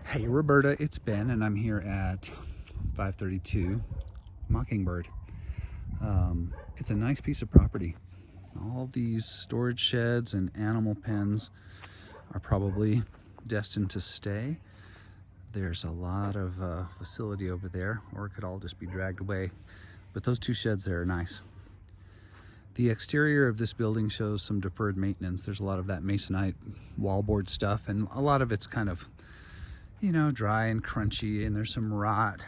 Hey Roberta, it's Ben and I'm here at 532 Mockingbird. It's a nice piece of property. All these storage sheds and animal pens are probably destined to stay. There's a lot of facility over there, or it could all just be dragged away. But those two sheds there are nice. The exterior of this building shows some deferred maintenance. There's a lot of that masonite wallboard stuff, and a lot of it's kind of, you know, dry and crunchy, and there's some rot.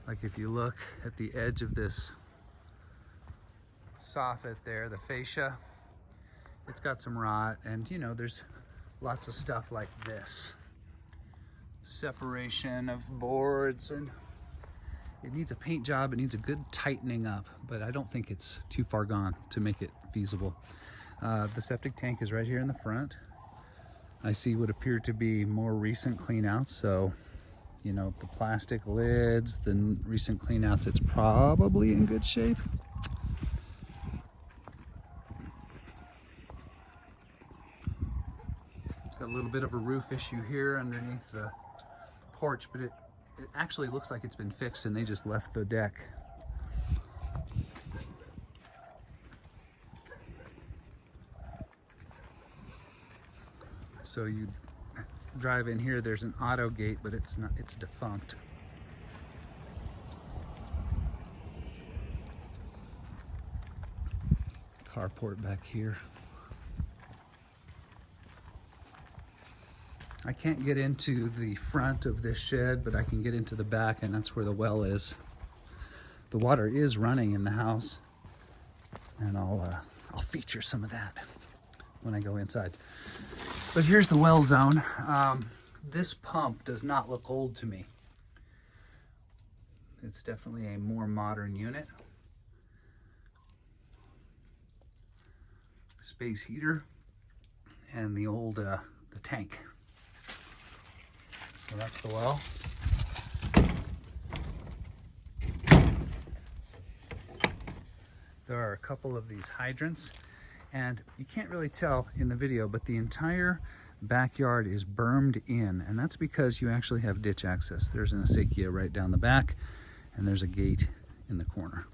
Like if you look at the edge of this soffit there, the fascia, it's got some rot, and you know, there's lots of stuff like this. Separation of boards, and it needs a paint job, it needs a good tightening up, but I don't think it's too far gone to make it feasible. The septic tank is right here in the front. I see what appear to be more recent cleanouts, so you know, the plastic lids, the recent cleanouts, it's probably in good shape. It's got a little bit of a roof issue here underneath the porch, but it actually looks like it's been fixed and they just left the deck. So you drive in here, there's an auto gate, but it's not, it's defunct. Carport back here. I can't get into the front of this shed, but I can get into the back, and that's where the well is. The water is running in the house, and I'll feature some of that when I go inside. But here's the well zone. This pump does not look old to me. It's definitely a more modern unit. Space heater and the old the tank. So that's the well. There are a couple of these hydrants, and you can't really tell in the video, but the entire backyard is bermed in, and that's because you actually have ditch access. There's an acequia right down the back, and there's a gate in the corner.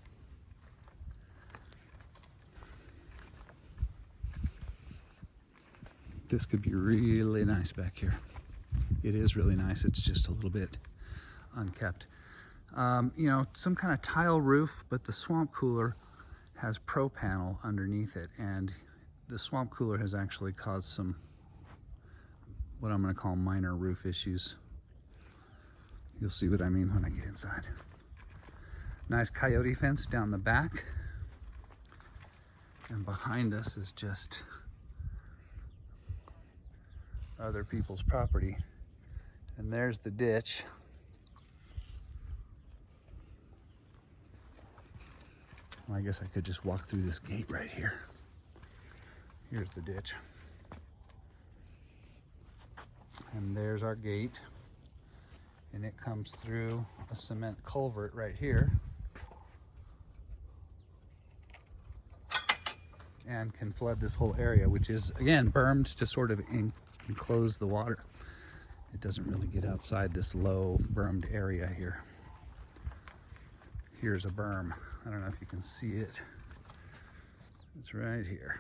This could be really nice back here. It is really nice, it's just a little bit unkept. You know, some kind of tile roof, but the swamp cooler has pro panel underneath it, and the swamp cooler has actually caused some, what I'm going to call minor roof issues. You'll see what I mean when I get inside. Nice coyote fence down the back, and behind us is just other people's property, and there's the ditch. Well, I guess I could just walk through this gate right here. Here's the ditch. And there's our gate. And it comes through a cement culvert right here. And can flood this whole area, which is, again, bermed to sort of enclose the water. It doesn't really get outside this low bermed area here. Here's a berm. I don't know if you can see it. It's right here.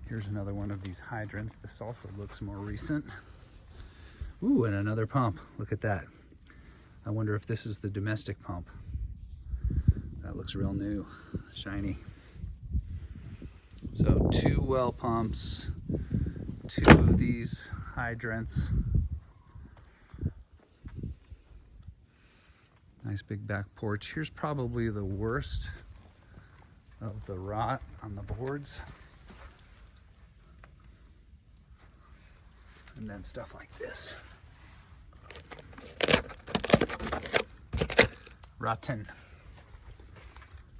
Here's another one of these hydrants. This also looks more recent. Ooh, and another pump. Look at that. I wonder if this is the domestic pump. That looks real new, shiny. So 2 well pumps, 2 of these hydrants. Nice big back porch. Here's probably the worst of the rot on the boards. And then stuff like this. Rotten.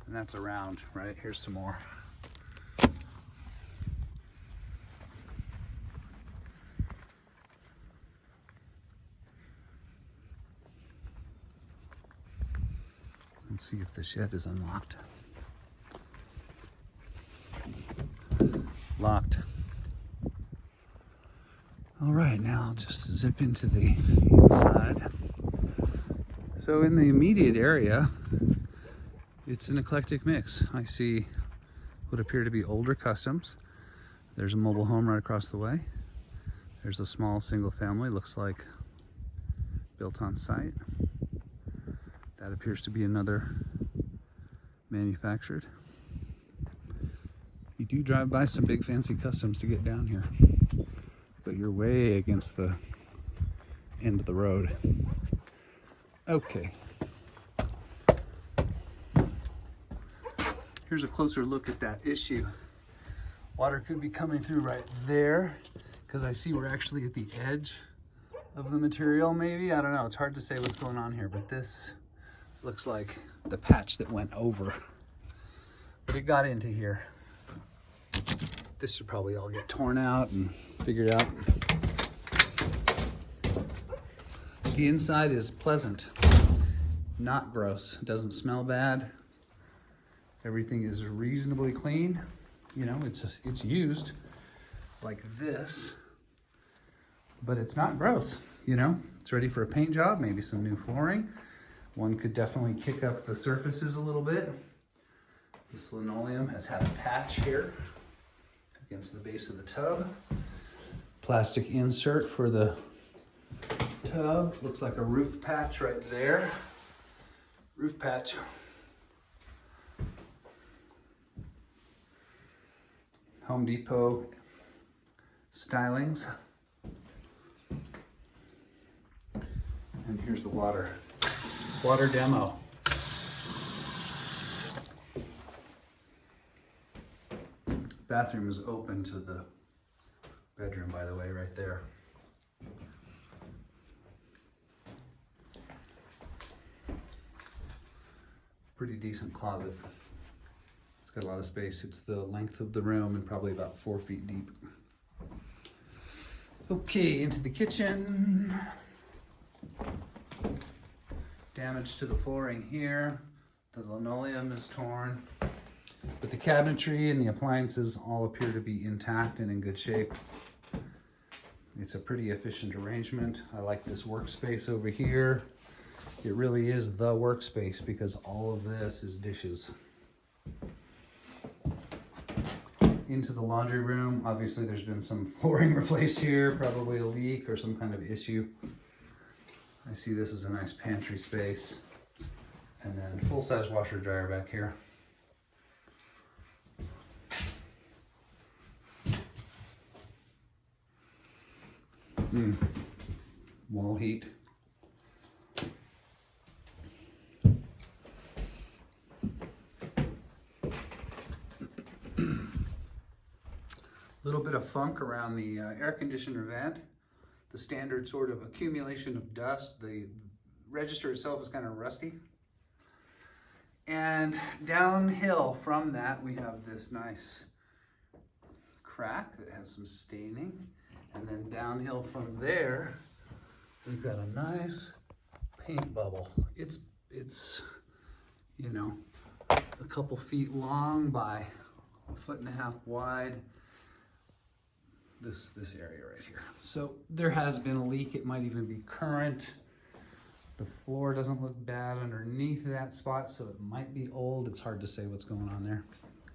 And that's around, right? Here's some more. Let's see if the shed is unlocked. Locked. All right, now I'll just zip into the inside. So in the immediate area, it's an eclectic mix. I see what appear to be older customs. There's a mobile home right across the way. There's a small single family, looks like built on site. That appears to be another manufactured. You do drive by some big fancy customs to get down here, but you're way against the end of the road. Okay. Here's a closer look at that issue. Water could be coming through right there because I see we're actually at the edge of the material maybe. I don't know, it's hard to say what's going on here, but this looks like the patch that went over. But it got into here. This should probably all get torn out and figured out. The inside is pleasant, not gross. It doesn't smell bad. Everything is reasonably clean. You know, it's used like this, but it's not gross, you know? It's ready for a paint job, maybe some new flooring. One could definitely kick up the surfaces a little bit. This linoleum has had a patch here against the base of the tub. Plastic insert for the tub. Looks like a roof patch right there. Roof patch. Home Depot stylings. And here's the water demo. Bathroom is open to the bedroom, by the way, right there. Pretty decent closet. It's got a lot of space. It's the length of the room and probably about 4 feet deep. Okay, into the kitchen. Damage to the flooring here. The linoleum is torn. But the cabinetry and the appliances all appear to be intact and in good shape. It's a pretty efficient arrangement. I like this workspace over here. It really is the workspace because all of this is dishes. Into the laundry room. Obviously there's been some flooring replaced here, probably a leak or some kind of issue. I see this as a nice pantry space. And then full-size washer dryer back here. Wall heat. Little bit of funk around the air conditioner vent. The standard sort of accumulation of dust. The register itself is kind of rusty. And downhill from that, we have this nice crack that has some staining. And then downhill from there, we've got a nice paint bubble. It's you know, a couple feet long by 1.5 feet wide. This area right here. So there has been a leak. It might even be current. The floor doesn't look bad underneath that spot, so it might be old. It's hard to say what's going on there.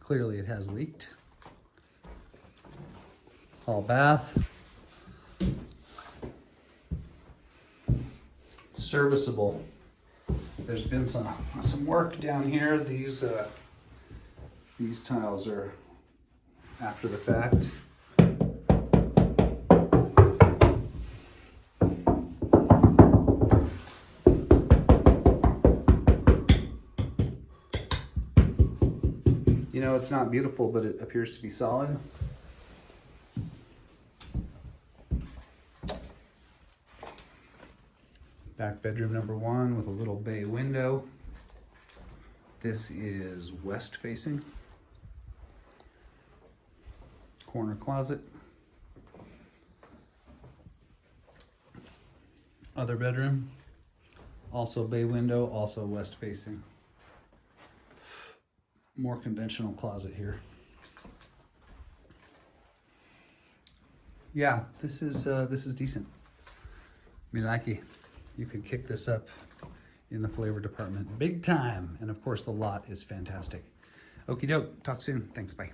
Clearly it has leaked. Hall bath. Serviceable. There's been some work down here. These tiles are after the fact. You know, it's not beautiful, but it appears to be solid. Back bedroom number 1 with a little bay window. This is west facing. Corner closet. Other bedroom. Also bay window, also west facing. More conventional closet here. Yeah, this is decent. Milaki, you could kick this up in the flavor department big time. And of course the lot is fantastic. Okie doke, talk soon. Thanks, bye.